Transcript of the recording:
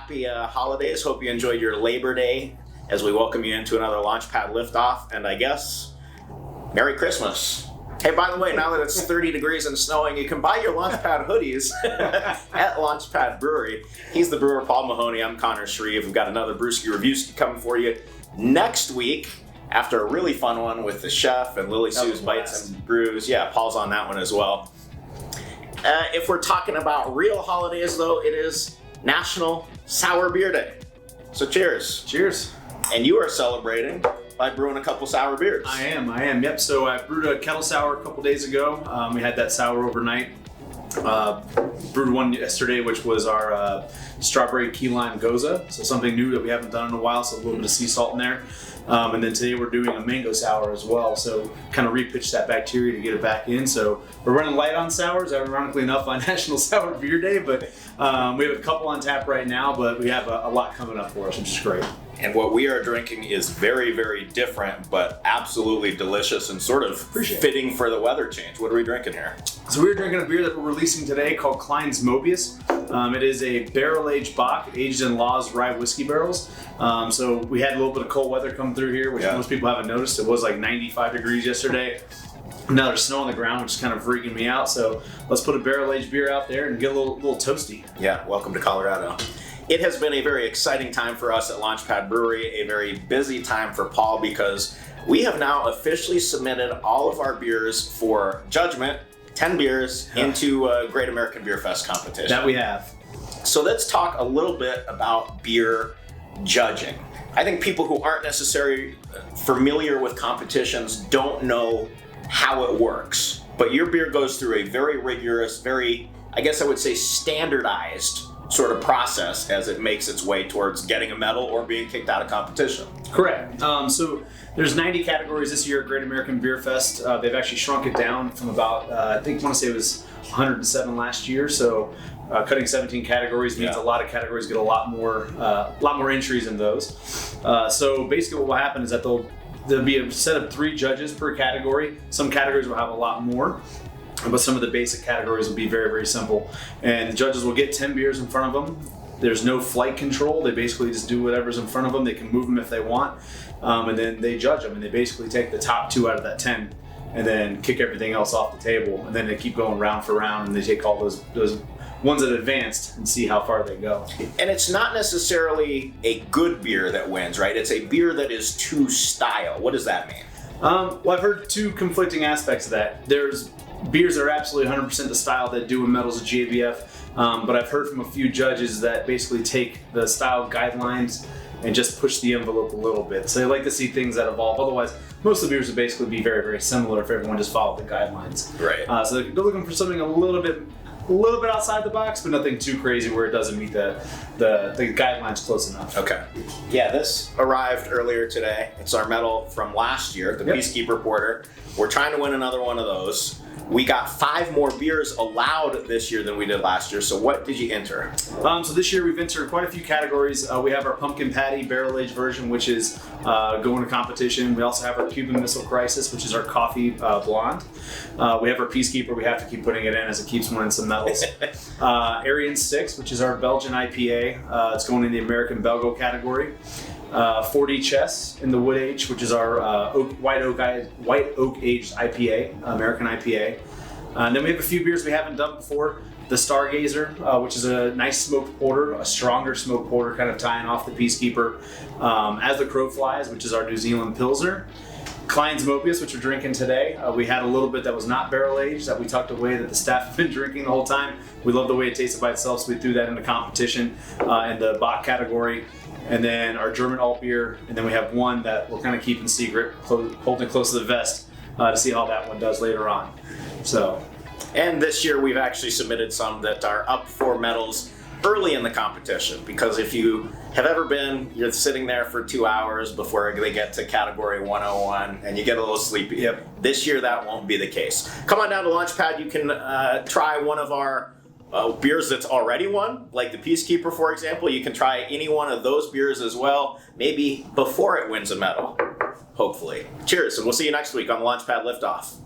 happy holidays. Hope you enjoyed your Labor Day as we welcome you into another Launchpad Liftoff. And I guess, Merry Christmas. Hey, by the way, now that it's 30 degrees and snowing, you can buy your Launchpad hoodies at Launchpad Brewery. He's the brewer, Paul Mahoney. I'm Connor Shreve. We've got another Brewski Review coming for you next week after a really fun one with the chef and Lily Sue's Bites and Brews. Yeah, Paul's on that one as well. If we're talking about real holidays, though, it is National Sour Beer Day. So cheers. Cheers. And you are celebrating by brewing a couple sour beers. I am. Yep. So I brewed a kettle sour a couple days ago. We had that sour overnight. Brewed one yesterday, which was our strawberry key lime goza. So something new that we haven't done in a while. So a little bit of sea salt in there. And then today we're doing a mango sour as well. So kind of repitch that bacteria to get it back in. So we're running light on sours, ironically enough, on National Sour Beer Day. But we have a couple on tap right now, but we have a lot coming up for us, which is great. And what we are drinking is very, very different, but absolutely delicious and sort of fitting for the weather change. What are we drinking here? So we're drinking a beer that we're releasing today called Klein's Mobius. It is a barrel-aged bock aged in Law's rye whiskey barrels. So we had a little bit of cold weather come through here, which most people haven't noticed. It was like 95 degrees yesterday. Now there's snow on the ground, which is kind of freaking me out. So let's put a barrel-aged beer out there and get a little toasty. Yeah, welcome to Colorado. It has been a very exciting time for us at Launchpad Brewery, a very busy time for Paul because we have now officially submitted all of our beers for judgment, 10 beers, into a Great American Beer Fest competition. That we have. So let's talk a little bit about beer judging. I think people who aren't necessarily familiar with competitions don't know how it works, but your beer goes through a very rigorous, very, I guess I would say, standardized sort of process as it makes its way towards getting a medal or being kicked out of competition. Correct. So there's 90 categories this year at Great American Beer Fest. They've actually shrunk it down from about, I want to say it was 107 last year. So cutting 17 categories means a lot of categories get a lot more entries in those. So basically what will happen is that there'll be a set of 3 judges per category. Some categories will have a lot more, but some of the basic categories will be very, very simple. And the judges will get 10 beers in front of them. There's no flight control. They basically just do whatever's in front of them. They can move them if they want. And then they judge them. And they basically take the top 2 out of that 10 and then kick everything else off the table. And then they keep going round for round and they take all those ones that advanced and see how far they go. And it's not necessarily a good beer that wins, right? It's a beer that is to style. What does that mean? Well, I've heard 2 conflicting aspects of that. There's beers that are absolutely 100% the style that do win medals at GABF, but I've heard from a few judges that basically take the style guidelines and just push the envelope a little bit. So they like to see things that evolve. Otherwise, most of the beers would basically be very, very similar if everyone just followed the guidelines. Right. So they're looking for something a little bit outside the box, but nothing too crazy where it doesn't meet the guidelines close enough. Okay. Yeah, this arrived earlier today. It's our medal from last year, the Peacekeeper Porter. We're trying to win another one of those. We got 5 more beers allowed this year than we did last year. So what did you enter? So this year we've entered quite a few categories. We have our Pumpkin Patty barrel-aged version, which is going to competition. We also have our Cuban Missile Crisis, which is our coffee blonde. We have our Peacekeeper. We have to keep putting it in as it keeps winning some medals. Aryan 6, which is our Belgian IPA. It's going in the American Belgo category. 4D Chess in the Wood Age, which is our white oak aged IPA, American IPA. And then we have a few beers we haven't done before. The Stargazer, which is a nice smoked porter, a stronger smoked porter, kind of tying off the Peacekeeper. As the Crow Flies, which is our New Zealand Pilsner. Klein's Mobius, which we're drinking today. We had a little bit that was not barrel aged that we tucked away that the staff have been drinking the whole time. We love the way it tasted by itself, so we threw that into competition in the Bock category. And then our German alt beer, and then we have one that we're kind of keeping secret, holding close to the vest to see how that one does later on. So, and this year we've actually submitted some that are up for medals early in the competition, because if you have ever been, you're sitting there for 2 hours before they get to category 101 and you get a little sleepy. This year that won't be the case. Come on down to Launchpad. You can try one of our beers that's already won, like the Peacekeeper, for example. You can try any one of those beers as well, maybe before it wins a medal, hopefully. Cheers, and we'll see you next week on the Launchpad Liftoff.